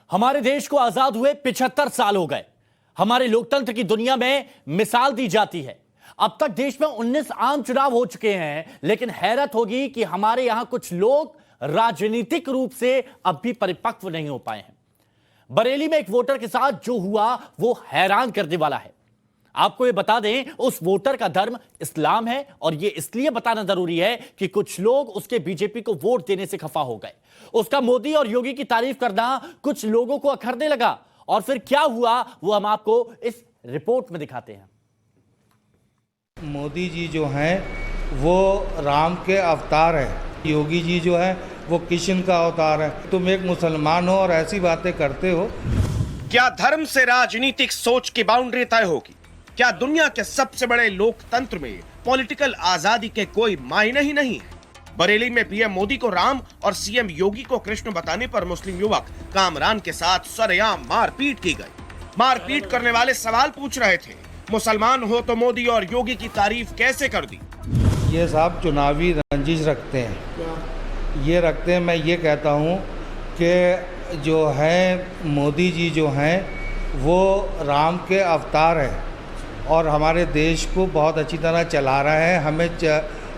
हमारे देश को आजाद हुए 75 साल हो गए। हमारे लोकतंत्र की दुनिया में मिसाल दी जाती है। अब तक देश में 19 आम चुनाव हो चुके हैं, लेकिन हैरत होगी कि हमारे यहां कुछ लोग राजनीतिक रूप से अब भी परिपक्व नहीं हो पाए हैं। बरेली में एक वोटर के साथ जो हुआ वो हैरान करने वाला है। आपको ये बता दें, उस वोटर का धर्म इस्लाम है और ये इसलिए बताना जरूरी है कि कुछ लोग उसके बीजेपी को वोट देने से खफा हो गए। उसका मोदी और योगी की तारीफ करना कुछ लोगों को अखरने लगा और फिर क्या हुआ वो हम आपको इस रिपोर्ट में दिखाते हैं। मोदी जी जो हैं वो राम के अवतार हैं, योगी जी जो है वो कृष्ण का अवतार है। तुम एक मुसलमान हो और ऐसी बातें करते हो। क्या धर्म से राजनीतिक सोच की बाउंड्री तय होगी? क्या दुनिया के सबसे बड़े लोकतंत्र में पॉलिटिकल आजादी के कोई मायने ही नहीं है? बरेली में पीएम मोदी को राम और सीएम योगी को कृष्ण बताने पर मुस्लिम युवक कामरान के साथ सरेआम मारपीट की गई। मारपीट करने वाले सवाल पूछ रहे थे, मुसलमान हो तो मोदी और योगी की तारीफ कैसे कर दी? ये साहब चुनावी रंजिश रखते हैं। ये रखते हैं। मैं ये कहता हूँ कि जो है मोदी जी जो हैं वो राम के अवतार हैं और हमारे देश को बहुत अच्छी तरह चला रहा है। हमें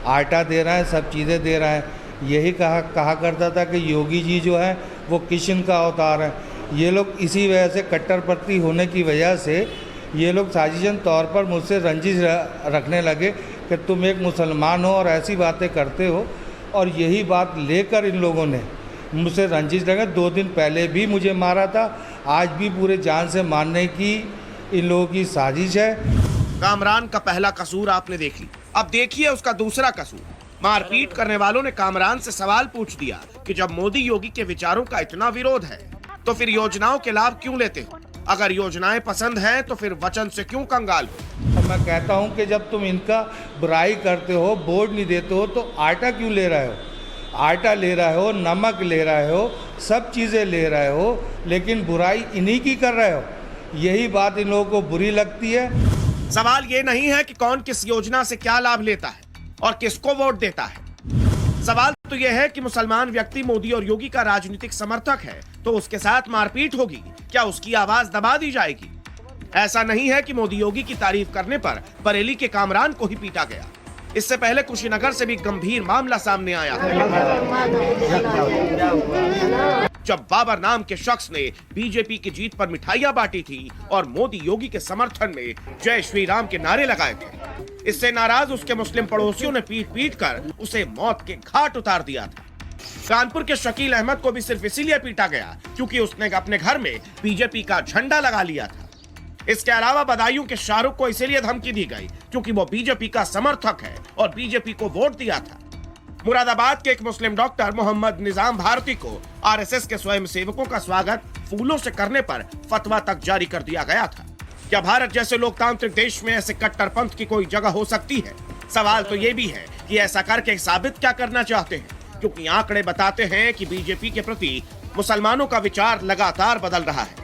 आटा दे रहा है, सब चीज़ें दे रहा है। यही कहा करता था कि योगी जी जो है वो कृष्ण का अवतार है। ये लोग इसी वजह से कट्टरपंथी होने की वजह से ये लोग साजिशन तौर पर मुझसे रंजिश रखने लगे कि तुम एक मुसलमान हो और ऐसी बातें करते हो। और यही बात लेकर इन लोगों ने मुझसे रंजिश रखे। 2 दिन पहले भी मुझे मारा था, आज भी पूरे जान से मारने की इन लोगों की साजिश है। कामरान का पहला कसूर आपने देख ली, अब देखिए उसका दूसरा कसूर। मारपीट करने वालों ने कामरान से सवाल पूछ दिया कि जब मोदी योगी के विचारों का इतना विरोध है तो फिर योजनाओं के लाभ क्यों लेते हो? अगर योजनाएं पसंद हैं तो फिर वचन से क्यों कंगाल हो? और मैं कहता हूं कि जब तुम इनका बुराई करते हो, वोट नहीं देते हो, तो आटा क्यों ले रहे हो? आटा ले रहे हो, नमक ले रहे हो, सब चीज़ें ले रहे हो, लेकिन बुराई इन्हीं की कर रहे हो। यही बात इन लोगों को बुरी लगती है। सवाल ये नहीं है कि कौन किस योजना से क्या लाभ लेता है और किसको वोट देता है। सवाल तो यह है कि मुसलमान व्यक्ति मोदी और योगी का राजनीतिक समर्थक है तो उसके साथ मारपीट होगी, क्या उसकी आवाज दबा दी जाएगी? ऐसा नहीं है कि मोदी योगी की तारीफ करने पर बरेली के कामरान को ही पीटा गया। इससे पहले कुशीनगर से भी गंभीर मामला सामने आया जब बाबर नाम के शख्स ने बीजेपी की जीत पर मिठाइयां बांटी थी और मोदी योगी के समर्थन में जय श्री राम के नारे लगाए थे। इससे नाराज उसके मुस्लिम पड़ोसियों ने पीट कर उसे मौत के घाट उतार दिया था। कानपुर के शकील अहमद को भी सिर्फ इसीलिए पीटा गया क्योंकि उसने अपने घर में बीजेपी का झंडा लगा लिया था। इसके अलावा बदायूं के शाहरुख को इसीलिए धमकी दी गई क्योंकि वो बीजेपी का समर्थक है और बीजेपी को वोट दिया था। मुरादाबाद के एक मुस्लिम डॉक्टर मोहम्मद निजाम भारती को आरएसएस के स्वयंसेवकों का स्वागत फूलों से करने पर फतवा तक जारी कर दिया गया था। क्या भारत जैसे लोकतांत्रिक देश में ऐसे कट्टरपंथ की कोई जगह हो सकती है? सवाल तो ये भी है कि ऐसा करके साबित क्या करना चाहते हैं, क्योंकि आंकड़े बताते हैं कि बीजेपी के प्रति मुसलमानों का विचार लगातार बदल रहा है।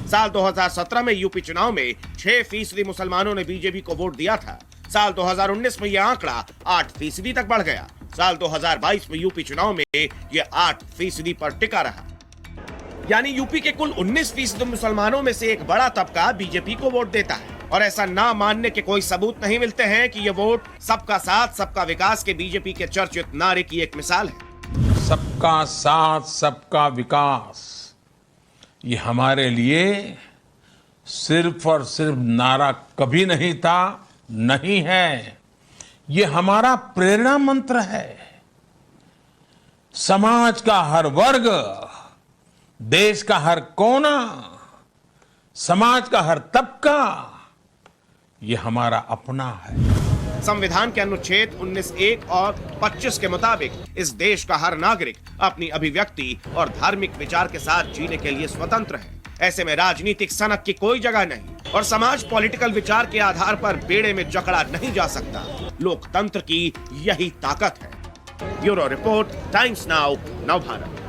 साल 2017 में यूपी चुनाव में 6% मुसलमानों ने बीजेपी को वोट दिया था। साल 2019 में यह आंकड़ा 8% तक बढ़ गया। साल 2022 में यूपी चुनाव में यह 8% पर टिका रहा। यानी यूपी के कुल 19% मुसलमानों में से एक बड़ा तबका बीजेपी को वोट देता है और ऐसा ना मानने के कोई सबूत नहीं मिलते हैं कि यह वोट सबका साथ सबका विकास के बीजेपी के चर्चित नारे की एक मिसाल है। सबका साथ सबका विकास, ये हमारे लिए सिर्फ और सिर्फ नारा कभी नहीं था, नहीं है। ये हमारा प्रेरणा मंत्र है। समाज का हर वर्ग, देश का हर कोना, समाज का हर तबका, ये हमारा अपना है। संविधान के अनुच्छेद 19(1) और 25 के मुताबिक इस देश का हर नागरिक अपनी अभिव्यक्ति और धार्मिक विचार के साथ जीने के लिए स्वतंत्र है। ऐसे में राजनीतिक सनक की कोई जगह नहीं और समाज पॉलिटिकल विचार के आधार पर बेड़े में जकड़ा नहीं जा सकता। लोकतंत्र की यही ताकत है। Bureau report, times now, Navbharat.